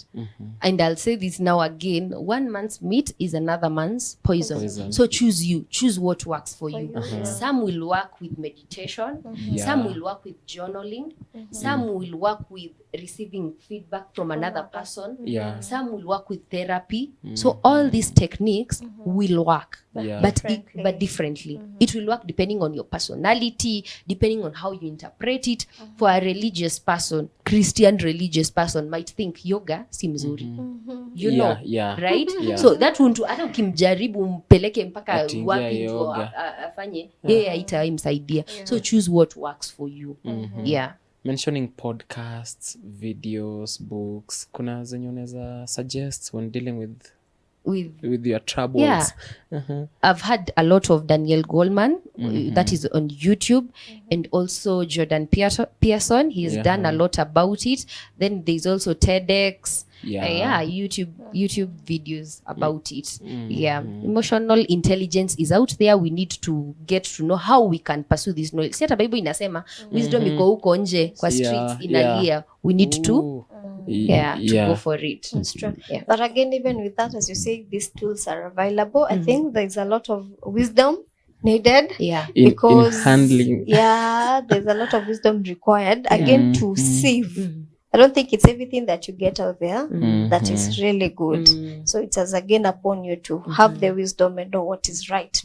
and I'll say this now again, one man's meat is another man's poison. So choose what works for you. Some will work with meditation, some will work with journaling, some will work with receiving feedback from another person, some will work with therapy. So all these techniques will work, but differently. It will work depending on your personality, depending on how you interpret it. For a religious person, Christian religious person might think yoga si mzuri. You know, right? So that won't, hata ukimjaribu mpeleke mpaka wapi ndio afanye, yeye haitaimsaidia. So choose what works for you. Mentioning podcasts, videos, books, kuna zenye unaweza suggest when dealing with your troubles? I've had a lot of Daniel Goleman, that is on YouTube, and also Jordan Pearson. He's done a lot about it. Then there's also TEDx. YouTube videos about it. Emotional intelligence is out there. We need to get to know how we can pursue this knowledge. Si hata Bible inasema wisdom iko huko nje kwa streets inalia. We need to go for it. That's true. But again, even with that, as you say, these tools are available. I think there's a lot of wisdom needed, because in handling. There's a lot of wisdom required again to save. I don't think it's everything that you get out there that is really good. So it has again upon you to have the wisdom and know what is right.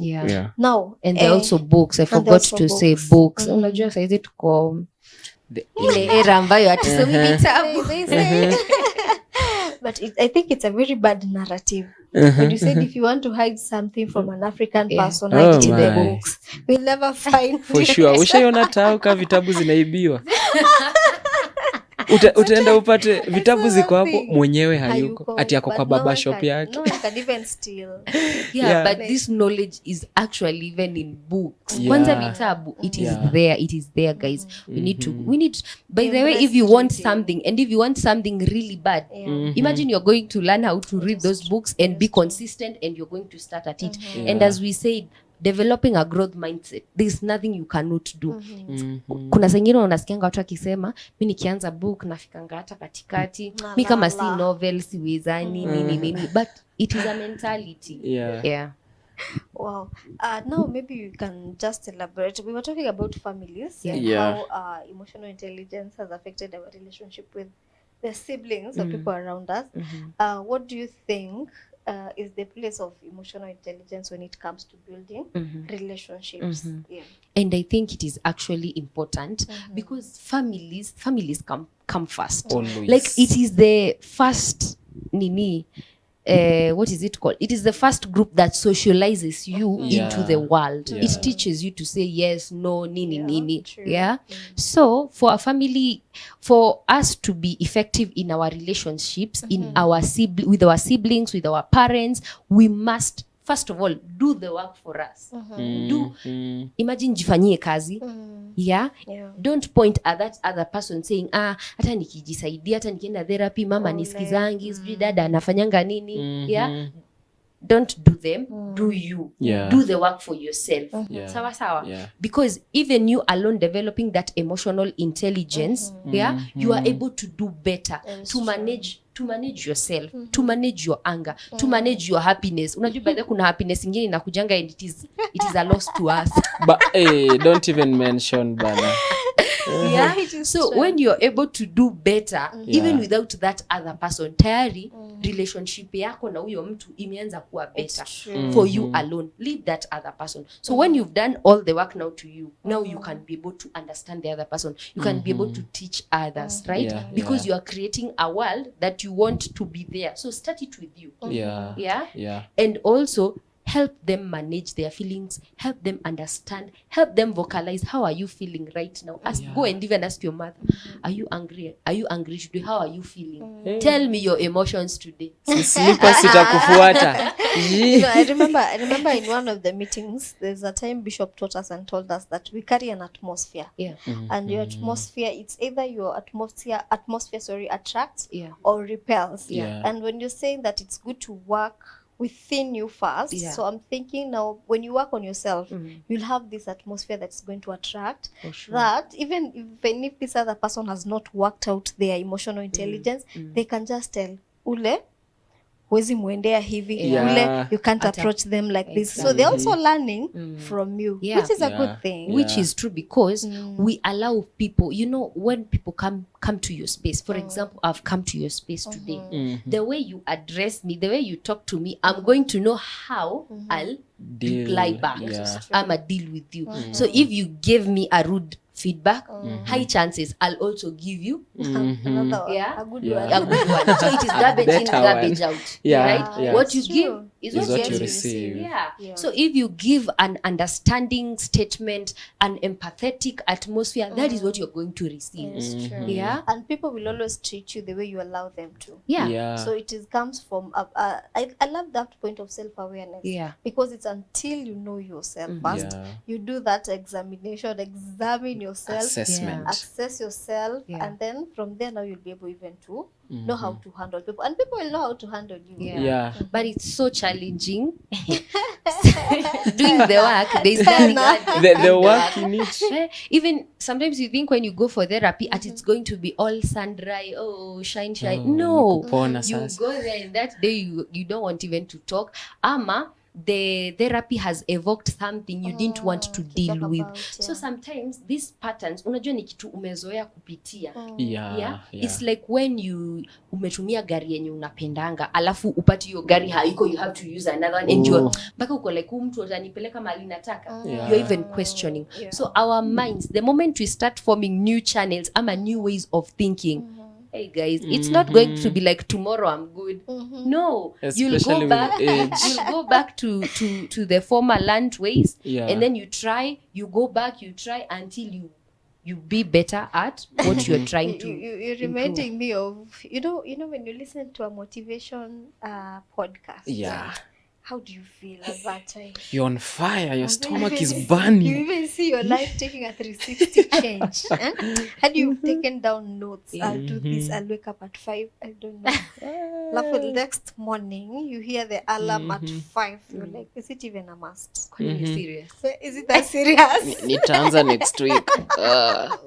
Now, and there are also books. I forgot to say books. Unajua saizi tuko ile era ambayo hatusomi vitabu. But I think it's a very bad narrative. When you said if you want to hide something from an African person, hide it in the books. We'll never find for sure. Ushaiona tauka vitabu zinaibiwa. Utaenda upate vitabu ziko hapo, mwenyewe hayuko, ati yako kwa baba shop yake. No one can even steal. But this knowledge is actually even in books. Kwanza vitabu, it is there guys. We need by the way, if you want something, and if you want something really bad, imagine you're going to learn how to read those books and be consistent, and you're going to start at it. And as we said, developing a growth mindset, there's nothing you cannot do. Kuna zingine unasikianga watu akisema mimi nikianza book nafikanga hata katikati, mimi kama si novel siwezani nini, but it is a mentality. Wow. Now maybe you can just elaborate. We were talking about families and how emotional intelligence has affected our relationship with the siblings or people around us. What do you think is the place of emotional intelligence when it comes to building relationships? And I think it is actually important because families come first. Always. Like it is the first what is it called? It is the first group that socializes you into the world. It teaches you to say yes, no, nini. So for a family, for us to be effective in our relationships, in our with our siblings, with our parents, we must first of all do the work for us. Imagine jifanyie kazi. Don't point at that other person saying hata nikijisaidia, hata nikienda therapy mama nisikizangi, sijui dada anafanyanga nini. don't do them, do you. Yeah. Do the work for yourself. Yeah. Sawa sawa. Yeah. Because even you alone developing that emotional intelligence, you are able to do better, to manage yourself, to manage your anger, to manage your happiness. Unajua baada kuna happiness ingine inakujanga and it is a loss to us. But don't even mention bana. Yeah. So when you're able to do better, even without that other person, tayari relationship yako na huyo mtu imeanza kuwa better for you alone. Leave that other person. So when you've done all the work now to you, now you can be able to understand the other person. You can be able to teach others, right? Yeah, Because you are creating a world that you want to be there. So start it with you. Yeah. Yeah. Yeah. And also help them manage their feelings, help them understand, help them vocalize. How are you feeling right now? Go and even ask your mother, are you angry? Are you angry today? How are you feeling? Tell me your emotions today. Slippers sitakufuata. I remember in one of the meetings, there's a time Bishop taught us and told us that we carry an atmosphere. Yeah. And your atmosphere, it's either your atmosphere attracts or repels. Yeah. And when you're saying that it's good to work within you first, so I'm thinking now when you work on yourself, you'll have this atmosphere that's going to attract that even if this other person has not worked out their emotional intelligence, they can just tell ule huwezi muendea hivi, ule you can't approach them like this. So they're also learning from you, which is a good thing. Which is true because we allow people, you know, when people come to your space. For example, I've come to your space today. The way you address me, the way you talk to me, I'm going to know how I'll reply back. I'm a deal with you. So if you give me a rude feedback, high chances I'll also give you a good one. a good one. So it is garbage in, garbage out. Right? What you give is what you receive. So if you give an understanding statement, an empathetic atmosphere, that is what you're going to receive. And people will always treat you the way you allow them to. So it comes from I love that point of self-awareness, because it's until you know yourself first, you do that examination, examine yourself, assess yourself, and then from there now you'll be able even to know how to handle people, and people will know how to handle you. But it's so challenging doing the work. There's the work in it. Even sometimes you think when you go for therapy it's going to be all sun dry, shine. No, you go there and that day you don't want even to talk. The therapy has evoked something you didn't want to deal with. So sometimes these patterns, unajua ni kitu umezoea kupitia. It's like when you umetumia gari yenye unapendanga alafu upati hiyo gari haiko, you have to use another one, and you mpaka uko like mtu atanipeleka mahali nataka. You're even questioning. So our minds, the moment we start forming new channels ama new ways of thinking, hey guys, it's not going to be like tomorrow I'm good. No, you'll go back to the former learned ways, and then you go back, you try until you be better at what you're trying to you're reminding me of you know when you listen to a motivation podcast. How do you feel at that time? You're on fire. Your stomach is burning. You even see your life taking a 360 change. Had you taken down notes? I'll do this. I'll wake up at 5. I don't know. The next morning, you hear the alarm at 5. You're like, is it even a must? Are you serious? Is it that serious? Nitaanza next week.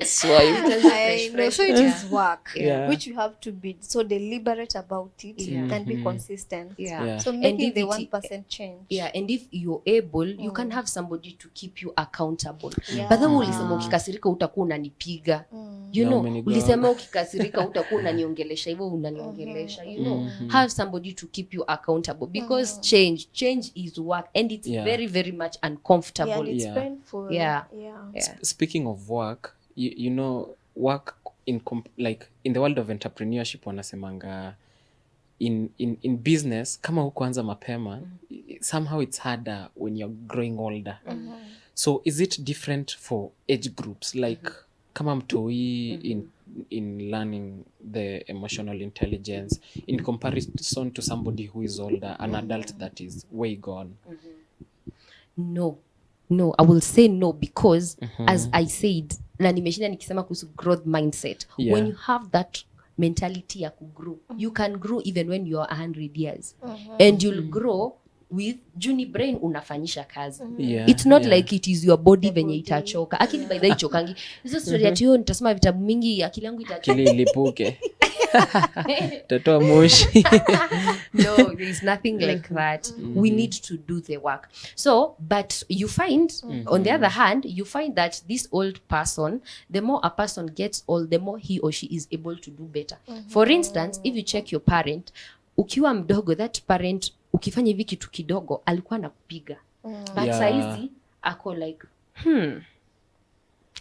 Swipe. I know. So it is work, which you have to be so deliberate about it and be consistent. So making the 1% change. And if you're able, you can have somebody to keep you accountable. But then ulisema ukikasirika utakuwa unanipiga. You know, ulisema ukikasirika utakuwa unaniongelesha hivyo unaniongelesha. You know, have somebody to keep you accountable because change is work, and it's very very much uncomfortable. And it's painful. Speaking of work, you know, work in the world of entrepreneurship wanasemanga in business kama hukuanza mapema, somehow it's harder when you're growing older. So is it different for age groups, like kama mtoi in learning the emotional intelligence in comparison to somebody who is older, an adult that is way gone? No, I will say no because as I said, na nimeshinda nikisema kuhusu growth mindset, when you have that mentality ya kugrow, you can grow even when you are 100 years, and you'll grow with juni brain unafanyisha kazi. It's not like it is your body venye itachoka. Akili by the ichokangi. Hizo story ati yo nitasoma vitabu mingi akili yangu itachoka. Akili ilipuke. Tatoa moshi. No, there is nothing like that. We need to do the work. So, but you find, on the other hand, you find that this old person, the more a person gets old, the more he or she is able to do better. For instance, if you check your parent, ukiwa mdogo, that parent, ukifanya hivi kitu kidogo, alikuwa anakupiga. But saizi, ako like,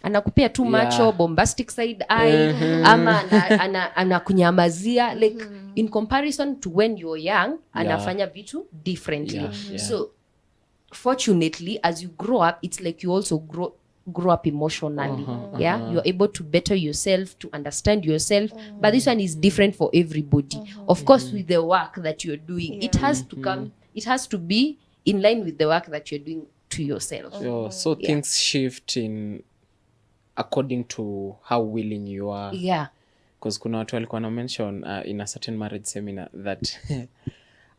anakupea tu macho, bombastic side eye, ama anakunyamazia, like, in comparison to when you're young, anafanya vitu differently. So, fortunately, as you grow up, it's like you also grow up emotionally. You're able to better yourself, to understand yourself, but this one is different for everybody. Of course, with the work that you're doing, it has to come, it has to be in line with the work that you're doing to yourself. So things shift in according to how willing you are. Because kuna watu walikuwa na mention in a certain marriage seminar that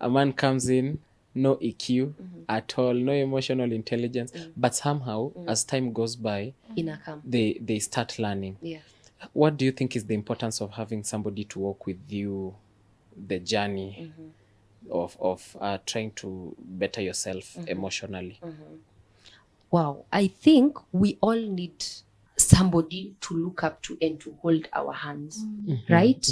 a man comes in, no EQ at all, no emotional intelligence, but somehow as time goes by, they start learning. What do you think is the importance of having somebody to walk with you the journey of trying to better yourself emotionally? Wow, I think we all need somebody to look up to and to hold our hands, right?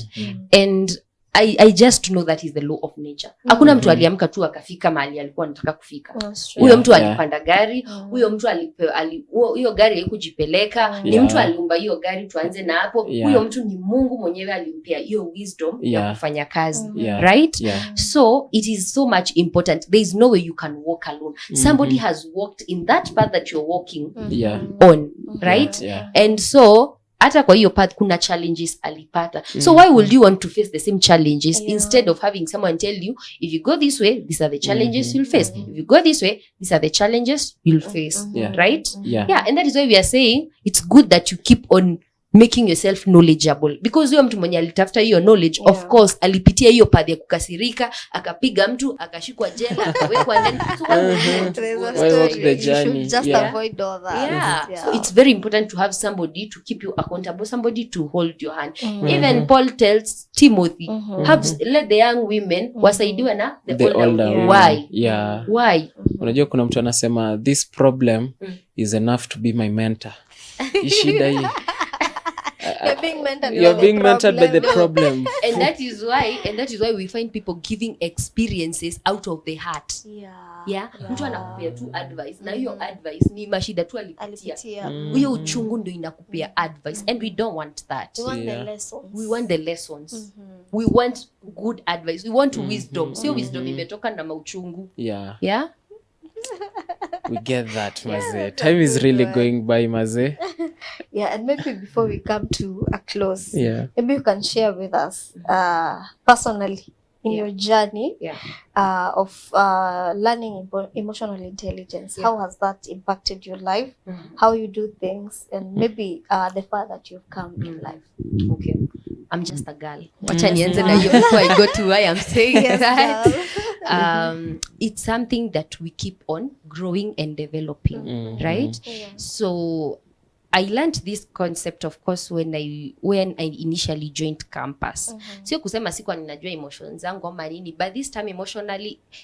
And I just know that is the law of nature. Hakuna mtu aliamka tu akafika mahali alikuwa anataka kufika. Huyo mtu alipanda gari, huyo mtu huyo gari haikujipeleka, ni mtu aliumba hiyo gari tuanze na hapo. Huyo mtu ni Mungu mwenyewe alimpea hiyo wisdom ya kufanya kazi, right? So it is so much important. There is no way you can walk alone. Somebody has walked in that path that you're walking on, right? And so hata kwa hiyo path kuna challenges alipata. So why would you want to face the same challenges instead of having someone tell you, if you go this way, these are the challenges you'll face. If you go this way, these are the challenges you'll face. Right? And that is why we are saying it's good that you keep on making yourself knowledgeable, because huyo mtu mwenye alitafuta hiyo knowledge, of course alipitia hiyo path ya kukasirika, akapiga mtu, akashikwa jela, akawekwa ndani. So avoid all that. So it's very important to have somebody to keep you accountable, somebody to hold your hand. Even Paul tells Timothy, let the young women wasaidiwe na the older. Why? Unajua kuna mtu anasema this problem is enough to be my mentor. Ishida hii. You're being mentored by the problem. And that is why we find people giving experiences out of the heart. Mtu anakupea tu advice, na hiyo advice ni mashida tu alipitia. Hiyo uchungu ndio inakupea advice, and we don't want that. We want the lessons. We want good advice. We want wisdom. Sio wisdom imetoka na mauchungu. We get that, Maze. Time is really going by, Maze. And maybe before we come to a close, maybe you can share with us personally in your journey of learning emotional intelligence. How has that impacted your life? How you do things, and maybe the far that you've come in life. Okay. I'm just a girl. Wacha nianze na hiyo before I go to why I'm saying that. It's something that we keep on growing and developing, right? So I learned this concept, of course, when I initially joined campus. Sio kusema sikuwa ninajua emotions zangu ama nini, but this time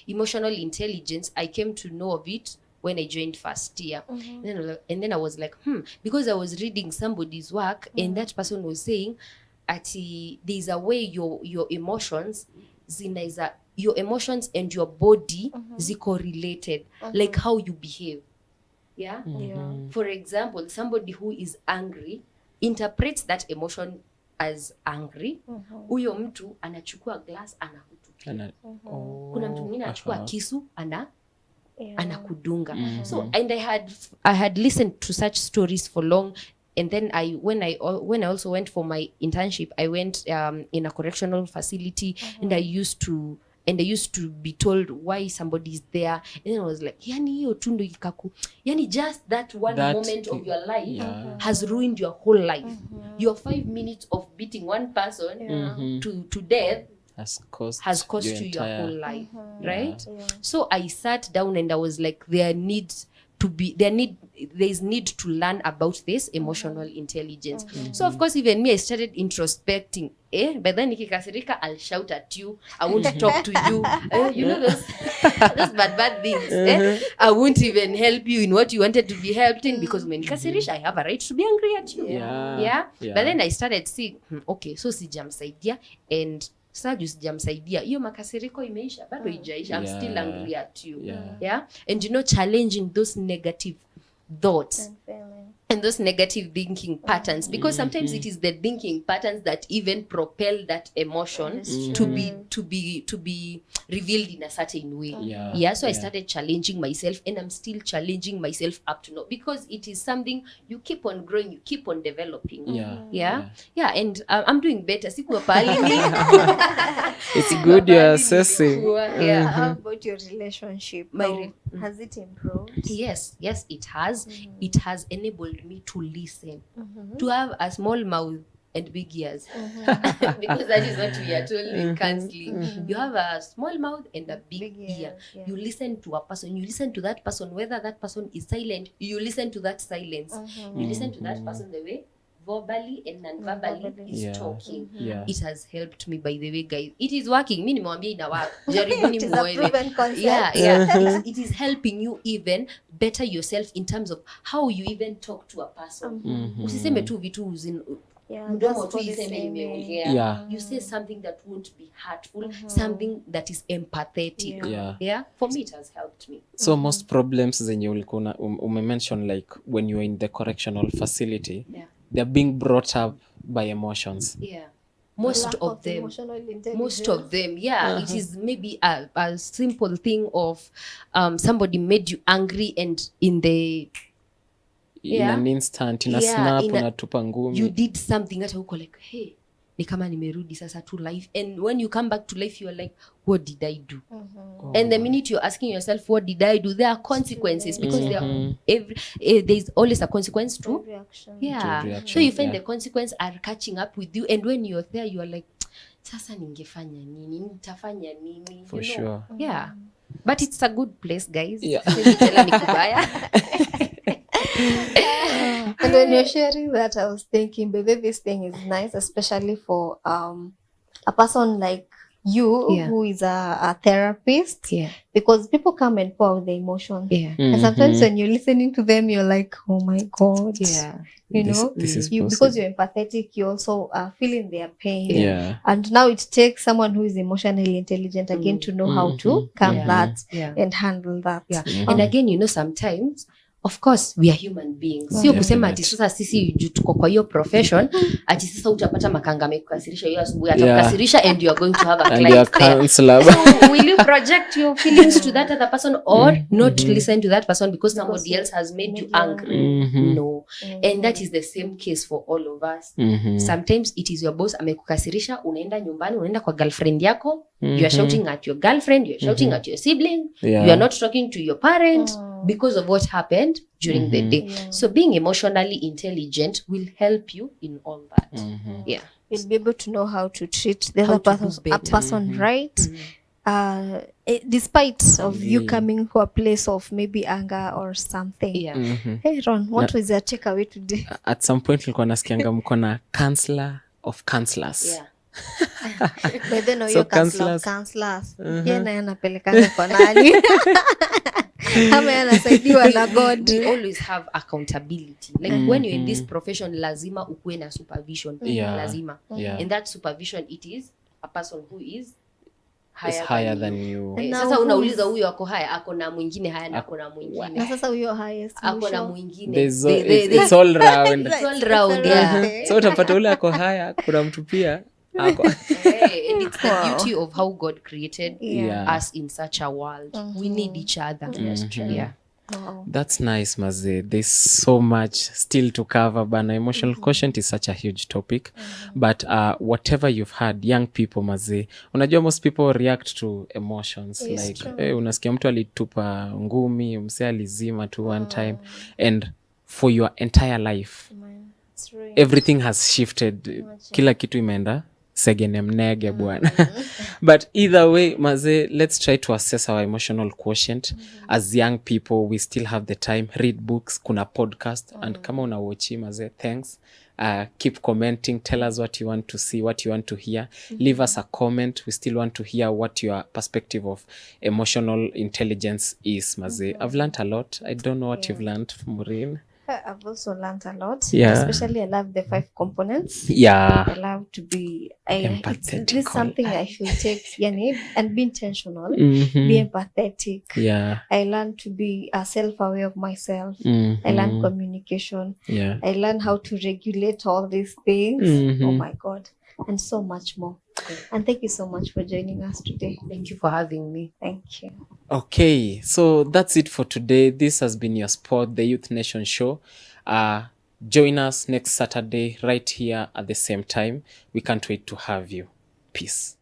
emotional intelligence, I came to know of it when I joined first year. And then I was like, because I was reading somebody's work, and that person was saying, there's a way your emotions your emotions and your body ziko related, like how you behave. For example, somebody who is angry interprets that emotion as angry. Huyo mtu anachukua glass anakutupia. Kuna mtu mwingine anachukua kisu anakudunga. So and I had listened to such stories for long. And then when I also went for my internship, I went in a correctional facility, and I used to be told why somebody is there, and then I was like, yani hiyo tu ndo ikaku, yani just that moment of your life has ruined your whole life. Your 5 minutes of beating one person to death has cost you your whole life, right? Yeah. So I sat down and I was like, there is need to learn about this emotional intelligence. So of course even me, I started introspecting. But then nikikasirika, I'll shout at you, I won't talk to you. You know those bad things. I won't even help you in what you wanted to be helped in, because when nikasirisha, I have a right to be angry at you. Yeah. But then I started seeing, okay, so sijamsaidia, and sasa juu sijamsaidia, hiyo makasiriko imeisha, bado ijaisha, I'm still angry at you. And challenging those negative thoughts and those negative thinking patterns, because sometimes it is the thinking patterns that even propel that emotion to be revealed in a certain way. So I started challenging myself, and I'm still challenging myself up to now, because it is something you keep on growing, you keep on developing. And I'm doing better. Sikuwa pahali it's good you're assessing. How about your relationship? Has it improved? Yes, it has. It has enabled me to listen, to have a small mouth and big ears, because that is what we are told in counseling. You have a small mouth and a big ear. You listen to a person, you listen to that person, whether that person is silent, you listen to that silence. You listen to that person the way verbally and non-verbally is talking. It has helped me, by the way, guys. It is working. Mimi nimwambia ina work. Jaribuni muone. It is helping you even better yourself in terms of how you even talk to a person. Usiseme tu vitu mdomo tu iseme imeongea. You say something that won't be hurtful, something that is empathetic. For me, it has helped me. So most problems zenye ulikuwa umemention, like when you are in the correctional facility, they're being brought up by emotions. Most of them, it is maybe a simple thing of somebody made you angry, and in an instant, in a snap, unatupa ngumi, you did something that uko like, hey, ni kama nimerudi sasa to life. And when you come back to life, you are like, what did I do? And the minute you're asking yourself, what did I do, there are consequences, because there's always a consequence to reaction. So you find the consequences are catching up with you, and when you're there, you are like, sasa ningefanya nini, nitafanya nini, for sure. But it's a good place, guys. And when you're sharing that, I was thinking, baby, this thing is nice, especially for a person like you, who is a therapist, because people come and pour out their emotions, and sometimes when you're listening to them, you're like, oh my God, this is because you're empathetic, you also feeling their pain, and now it takes someone who is emotionally intelligent again to know how to calm that and handle that. And again, sometimes, of course, we are human beings. Sio kusema ati sasa sisi tuko kwa hiyo profession, ati sasa utapata makanga amekukasirisha hiyo asubuhi atakukasirisha, and you are going to have a client there. So will you project your feelings to that other person, or not listen to that person because somebody else has made you angry? No. And that is the same case for all of us. Sometimes it is your boss amekukasirisha, unaenda nyumbani, unaenda kwa girlfriend yako, you are shouting at your girlfriend, you are shouting at your sibling, you are not talking to your parent, because of what happened during the day. So being emotionally intelligent will help you in all that. You'll be able to know how to treat the other person right, despite of you coming to a place of maybe anger or something. Hey Ron, what was your takeaway today? At some point nilikuwa nasikianga mko na counselor of counselors. But then you counselors. Yeye anapelekana kwa nani? We always have accountability. Like when you're in this profession, lazima ukuwe na supervision. Lazima. And that supervision, it is a person who is higher than you. Sasa unauliza huyo ako higher, ako na mwingine higher, na ako na mwingine. Na sasa huyo highest ako na mwingine. It's all round. It's all round, So utapata ule ako higher, kuna mtu pia ako. And it's the beauty of how God created us in such a world. We need each other. That's nice, Maze. There's so much still to cover, but emotional quotient is such a huge topic. But whatever you've had, young people, Maze, unajua most people react to emotions. Like, unasikia mtu alitupa ngumi, mse alizima tu one time. And for your entire life, everything has shifted. Kila kitu imeenda segene mnege bwana. But either way maze, let's try to assess our emotional quotient. As young people we still have the time, read books, kuna podcast, and kama una watchi maze, thanks. Keep commenting, tell us what you want to see, what you want to hear. Leave us a comment. We still want to hear what your perspective of emotional intelligence is maze. I've learned a lot. I don't know what you've learned, Maureen. I've also learned a lot. Yeah. Especially I love the 5 components. Yeah. I love to be Empathetical. This is something I feel takes and be intentional. Mhm. Be empathetic. Yeah. I learned to be self-aware of myself. Mhm. I learned communication. Yeah. I learned how to regulate all these things. Mhm. Oh my God. And so much more. And thank you so much for joining us today. Thank you for having me. Thank you. Okay, so that's it for today. This has been your sport, the Youth Nation show. Join us next Saturday right here at the same time. We can't wait to have you. Peace.